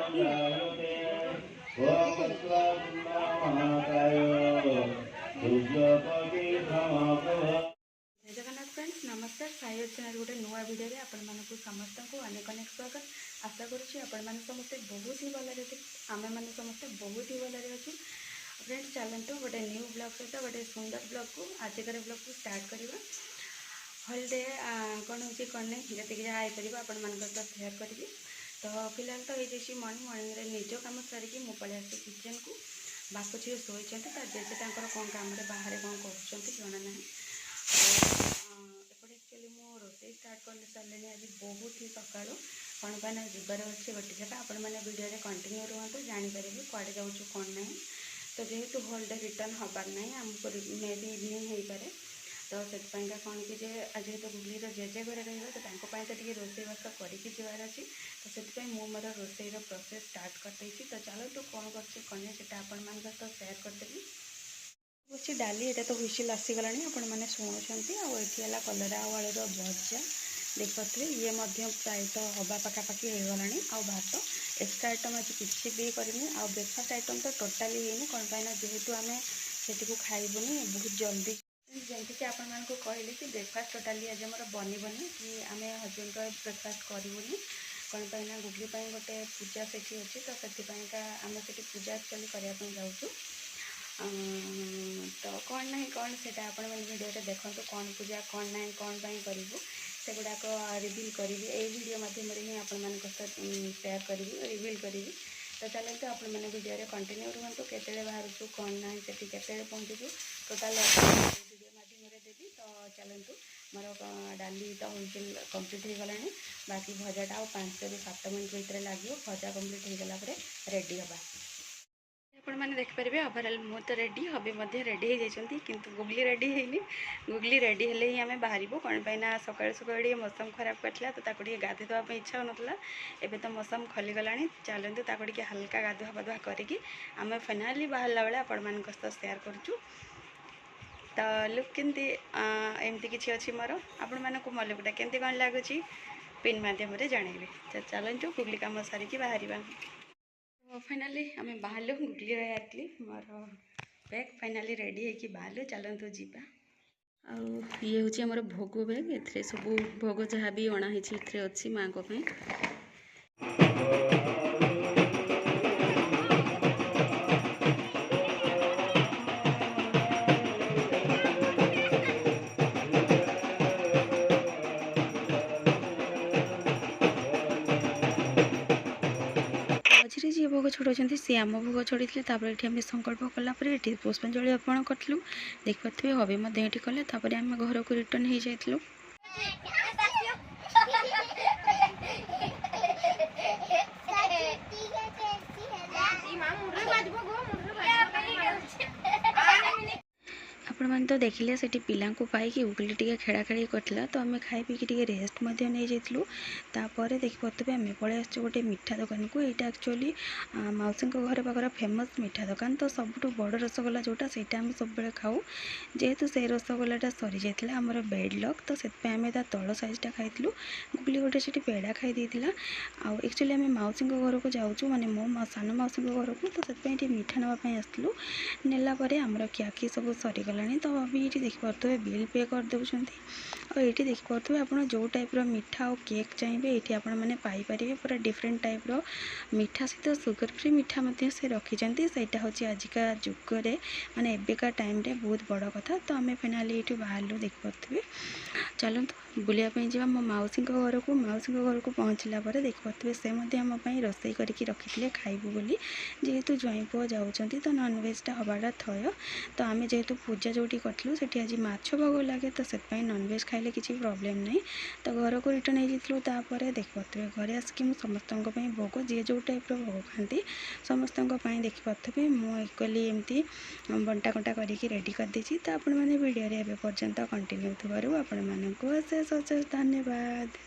Jagannath friends नमस्कार Sai channel गोटे नुआ भिडियो आपण मानक समस्त को अनेक अनेक स्वागत आशा करुँची आपण मैंने समस्ते बहुत ही भलि आम मैंने समस्ते बहुत ही भलि अच्छु फ्रेंड्स चलतु गोटे न्यू ब्लॉग सहित गोटे सुंदर ब्लॉग को आजिकार ब्लॉग को स्टार्ट करवा हॉलिडे कौन हो कौन नहीं जी जहाँ हो आपण मान शेयर करी तो फिलहाल तो ये मॉर्निंग निज कम सारिकी मुझे पलि आसी किचन को बापू झील शोचे जेजे कौन कम बाहर कौन कर जना ना एपटे एक्चुअली मो रोसे स्टार्ट कर सारे आज बहुत ही सका कौन पाना जबार अच्छे गोटे जगह आपण मैंने वीडियो कंटिन्यू रुहतु जापर कड़े जाऊँ कौन ना तो जेहेतु हॉलिडे रिटर्न हबार ना आमको मे भी इवनिंग हो पारे तो से कौन कि जेहेतु गुगलीर जेजे घर रहा तो टी रोसईबास करके जबार अच्छी तो से मोर रोसईर प्रोसेस स्टार्ट करदे तो चलो कौन कर आपण मान तो शेयर करदेवी अच्छी डाली ये तो हुइसिल आसीगला आपण मैंने शुणुंट आला कलरा आलूर भजा देखिए ये प्रायतः हवा पखापाखि होगला आ भात एक्सट्रा आइटम आज किसी भी करनी आ ब्रेकफास्ट आइटम तो टोटाली है कौन पाइना जेहेतु आम से खाइबुनी बहुत जल्दी जमीक आपण कहली कि ब्रेकफास्ट टोटाली आज आम बनबनी कि आम हजबैंड ब्रेकफास्ट करूनी कौन पाइना गुगली गोटे पूजा से अच्छी तो से आम से पूजा एक्चुअली करने जाऊँ तो कौन ना कौन से वीडियो देखो कौन पूजा कौन ना कौन करूँ से गुड़ाक रिविल करी वीडियो मध्यम ही आपण शेयर करी रिविल करी तो चलते आपण मैंने वीडियो कंटिन्यू रुहतु केते बाहर कौन ना से पहुँचू टोटाल वीडियो मध्यम देवी तो चलतु मोर डाली तो कम्प्लीट हो गला बाकी भजाटा 5 से 7 मिनट भितर लगे भजा कम्प्लीट हो गला रेडी हवा आपण मैंने देखिपारे ओवरऑल मु तो रेडी हबी रेडी हो जाती किंतु गुगली रेडी है गुगली रेडी हेले ही आम बाहर कौन पाइना सकाल सकाल मौसम खराब करता तो ताको गाधे देवाई इच्छा होना एबे तो मौसम खलीगला चलते ताको हल्का गाधुआ पाधुआ करके आम फाइनाली बाहरला बेले आपण मान शेयर करूँ तो लुक केमती एमती किसी अच्छी मोर आपण मानक मो लुकटा केमती कौन लगुच पिन मध्यम जानवे तो चलतु गुगली कम सारिकी बाहर फाइनाली आम बाहर गुगली रही मोर बैग फाइनाली रेडी है कि बाहर चलतु जीवा ये हूँ आमर भोग बैग ए सब भोग जहाँ भी अणाही अच्छी माँ को जी भोग छोड़े सी आम भोग छोड़ी ये आम संकल्प कलापर ये पुष्पांजलि अर्पण करूँ देखिए हबी ये कले आम घर को रिटर्न हो जाइलु आपण तो देखिले से पिला पाई गुगली टी खेड़ा खेड़ी करता तो आम खाई पी रेस्ट नहीं जाइलु तापर देखिए आम पलि आस गोटे मिठा दुकान को यहाँ एक्चुअली मौसी घर पाखर फेमस मिठा दुकान तो सबुठ बड़ रसगोला जोटा से आम सब खाऊ जेहेतु से रसगोलाटा सरी जाता आमर बेड लक तो से आम तल साइजटा खाइलु गुगली गोटे से पेड़ा खाई एक्चुअली आम मौसी घर को जाऊँ माने मो सान मौसी घर को तो से मिठा नापी आसलु नेलापर आमर क्या सब सरीगला तो अभी ये देखिपे बिल पे कर दौरान और ये देखिपे आप जो टाइप मीठा और केक चाहिए ये आप पाइपर पूरा डिफरेंट टाइप मीठा सहित सुगर फ्री मीठा से रखी से हूँ आजिका जुगे माने एବେका टाइम रे बहुत बड़ कथा तो आम फाइनाली ये बाहर देखिपे चलते बुलायापी जा मो मौसी घर को पहुँचला देखिपे से आमपाई रोसई करके रखी खाइबू बोली जेहेतु ज्वाई पुआ जाऊँच तो नॉनवेजटा हबाटा थय तो आम जेहेतु पूजा जोटी करूँ से आज माछ भोग लगे तो से नॉनवेज खाइले किसी प्रॉब्लम नहीं तो घर को रिटर्न होतापर देखिपे घरे आसिक समस्त भोग जी जो टाइप भोग खाती समस्त देखिपे मुझे इक्वली एमती बंटा कंटा करके रेडी करदे तो आपण मैंने वीडियो एवं पर्यंत कंटिन्यू थी आपण मानक अशेष अशेष धन्यवाद।